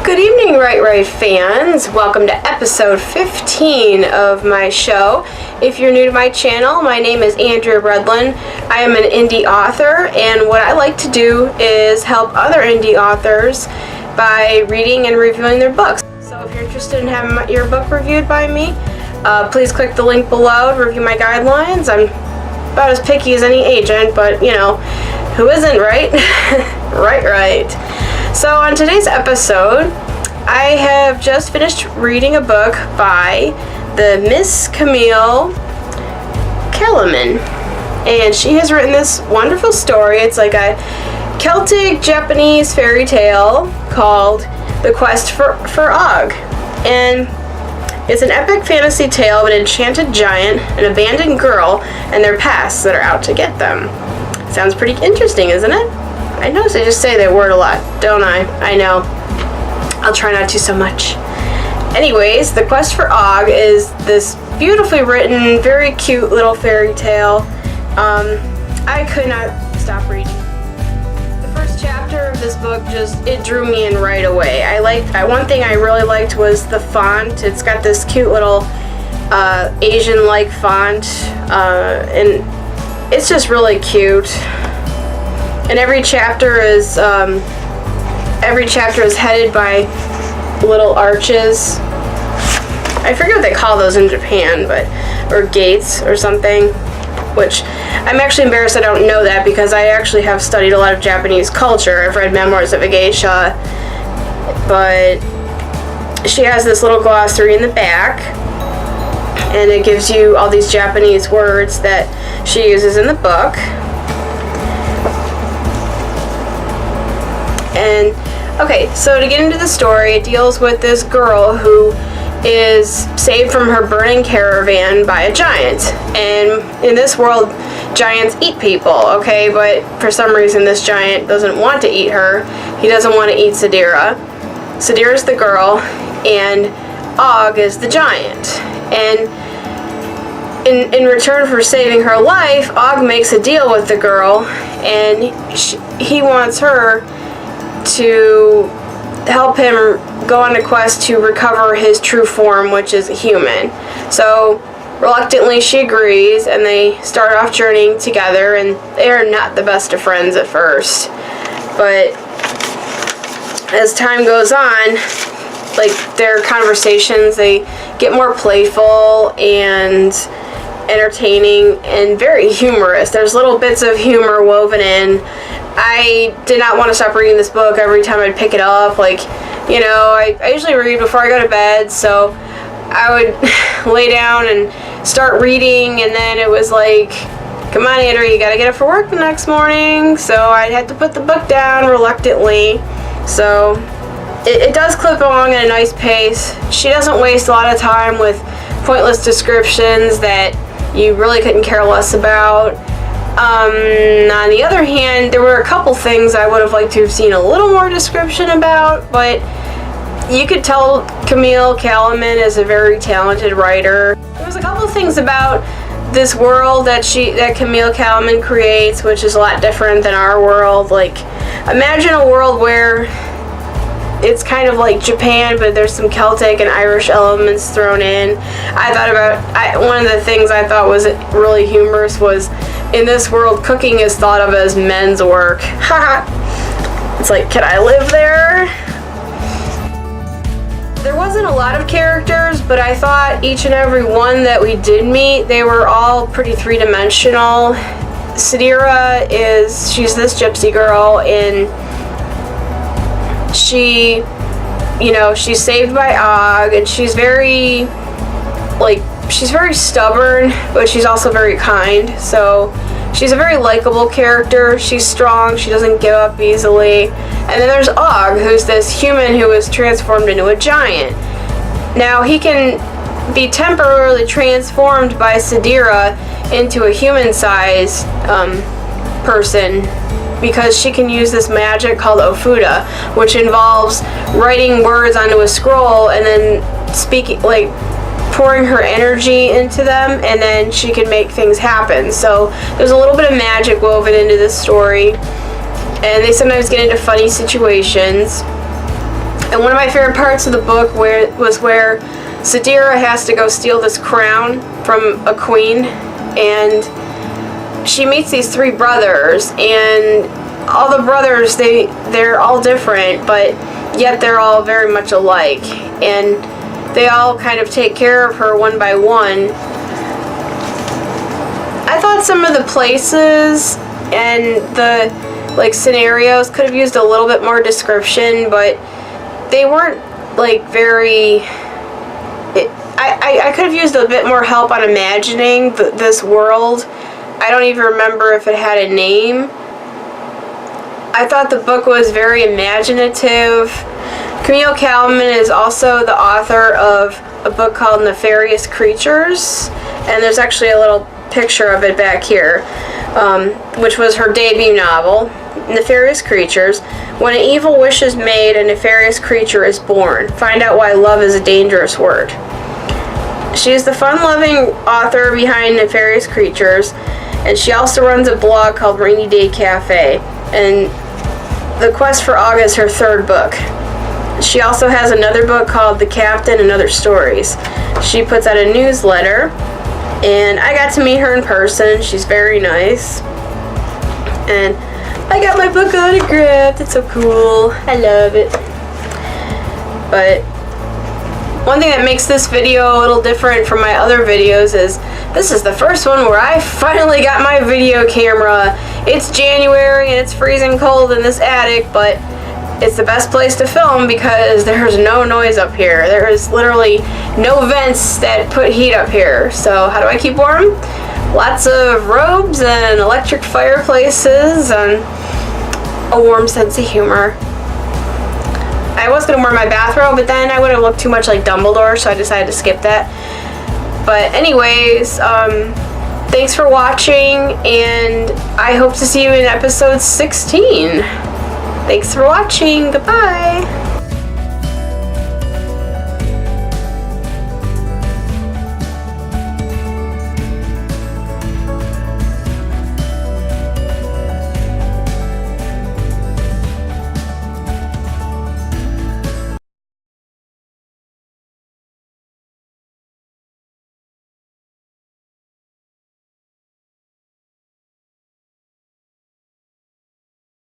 Good evening, Right fans. Welcome to episode 15 of my show. If you're new to my channel, my name is Andria. I am an indie author, and what I like to do is help other indie authors by reading and reviewing their books. So if you're interested in having your book reviewed by me, please click the link below to review my guidelines. I'm about as picky as any agent, but you know, who isn't, right? Right. So on today's episode, I have just finished reading a book by the Miss Camille Caliman, and she has written this wonderful story. It's like a Celtic Japanese fairy tale called The Quest for Og, and it's an epic fantasy tale of an enchanted giant, an abandoned girl, and their pasts that are out to get them. Sounds pretty interesting, isn't it? I notice I just say that word a lot, don't I? I know. I'll try not to so much. Anyways, The Quest for Og is this beautifully written, very cute little fairy tale. I could not stop reading. The first chapter of this book it drew me in right away. One thing I really liked was the font. It's got this cute little Asian-like font, and it's just really cute. And every chapter is headed by little arches. I forget what they call those in Japan, or gates or something, which I'm actually embarrassed I don't know that because I actually have studied a lot of Japanese culture. I've read Memoirs of a Geisha, but she has this little glossary in the back, and it gives you all these Japanese words that she uses in the book. And okay, so to get into the story, it deals with this girl who is saved from her burning caravan by a giant. And in this world, giants eat people, okay? But for some reason, this giant doesn't want to eat her. He doesn't want to eat Sadira. Sadira's the girl, and Og is the giant. And in return for saving her life, Og makes a deal with the girl, and he wants her to help him go on a quest to recover his true form, which is a human. So reluctantly she agrees, and they start off journeying together, and they are not the best of friends at first. But as time goes on, like their conversations, they get more playful and entertaining and very humorous. There's little bits of humor woven in. I did not want to stop reading this book every time I'd pick it up. Like, you know, I usually read before I go to bed, so I would lay down and start reading, and then it was like, come on, Andrea, you gotta get up for work the next morning. So I'd have to put the book down reluctantly. So it does clip along at a nice pace. She doesn't waste a lot of time with pointless descriptions that you really couldn't care less about. On the other hand, there were a couple things I would have liked to have seen a little more description about, but you could tell Camille Caliman is a very talented writer. There was a couple of things about this world that Camille Caliman creates, which is a lot different than our world. Like, imagine a world where it's kind of like Japan, but there's some Celtic and Irish elements thrown in. One of the things I thought was really humorous was, in this world, cooking is thought of as men's work. Haha. It's like, can I live there? There wasn't a lot of characters, but I thought each and every one that we did meet, they were all pretty three-dimensional. Sadira she's this gypsy girl, and she's saved by Og, and she's very stubborn, but she's also very kind. So she's a very likable character. She's strong. She doesn't give up easily. And then there's Og, who's this human who is transformed into a giant. Now, he can be temporarily transformed by Sadira into a human-sized person, because she can use this magic called Ofuda, which involves writing words onto a scroll and then speaking, like pouring her energy into them, and then she can make things happen. So there's a little bit of magic woven into this story, and they sometimes get into funny situations. And one of my favorite parts of the book was where Sadira has to go steal this crown from a queen, and she meets these three brothers, and all the brothers, they're all different, but yet they're all very much alike, and they all kind of take care of her one by one. I thought some of the places and the scenarios could have used a little bit more description, but they weren't very. I could have used a bit more help on imagining this world. I don't even remember if it had a name. I thought the book was very imaginative. Camille Caliman is also the author of a book called Nefarious Creatures, and there's actually a little picture of it back here, which was her debut novel, Nefarious Creatures. When an evil wish is made, a nefarious creature is born. Find out why love is a dangerous word. She is the fun-loving author behind Nefarious Creatures, and she also runs a blog called Rainy Day Cafe, and The Quest for August is her third book. She also has another book called The Captain and Other Stories. She puts out a newsletter, and I got to meet her in person. She's very nice, and I got my book autographed. It's so cool. I love it. But one thing that makes this video a little different from my other videos is this is the first one where I finally got my video camera. It's January and it's freezing cold in this attic, but it's the best place to film because there's no noise up here. There is literally no vents that put heat up here. So how do I keep warm? Lots of robes and electric fireplaces and a warm sense of humor. I was going to wear my bathrobe, but then I would have looked too much like Dumbledore, so I decided to skip that. But anyways, thanks for watching, and I hope to see you in episode 16. Thanks for watching. Goodbye.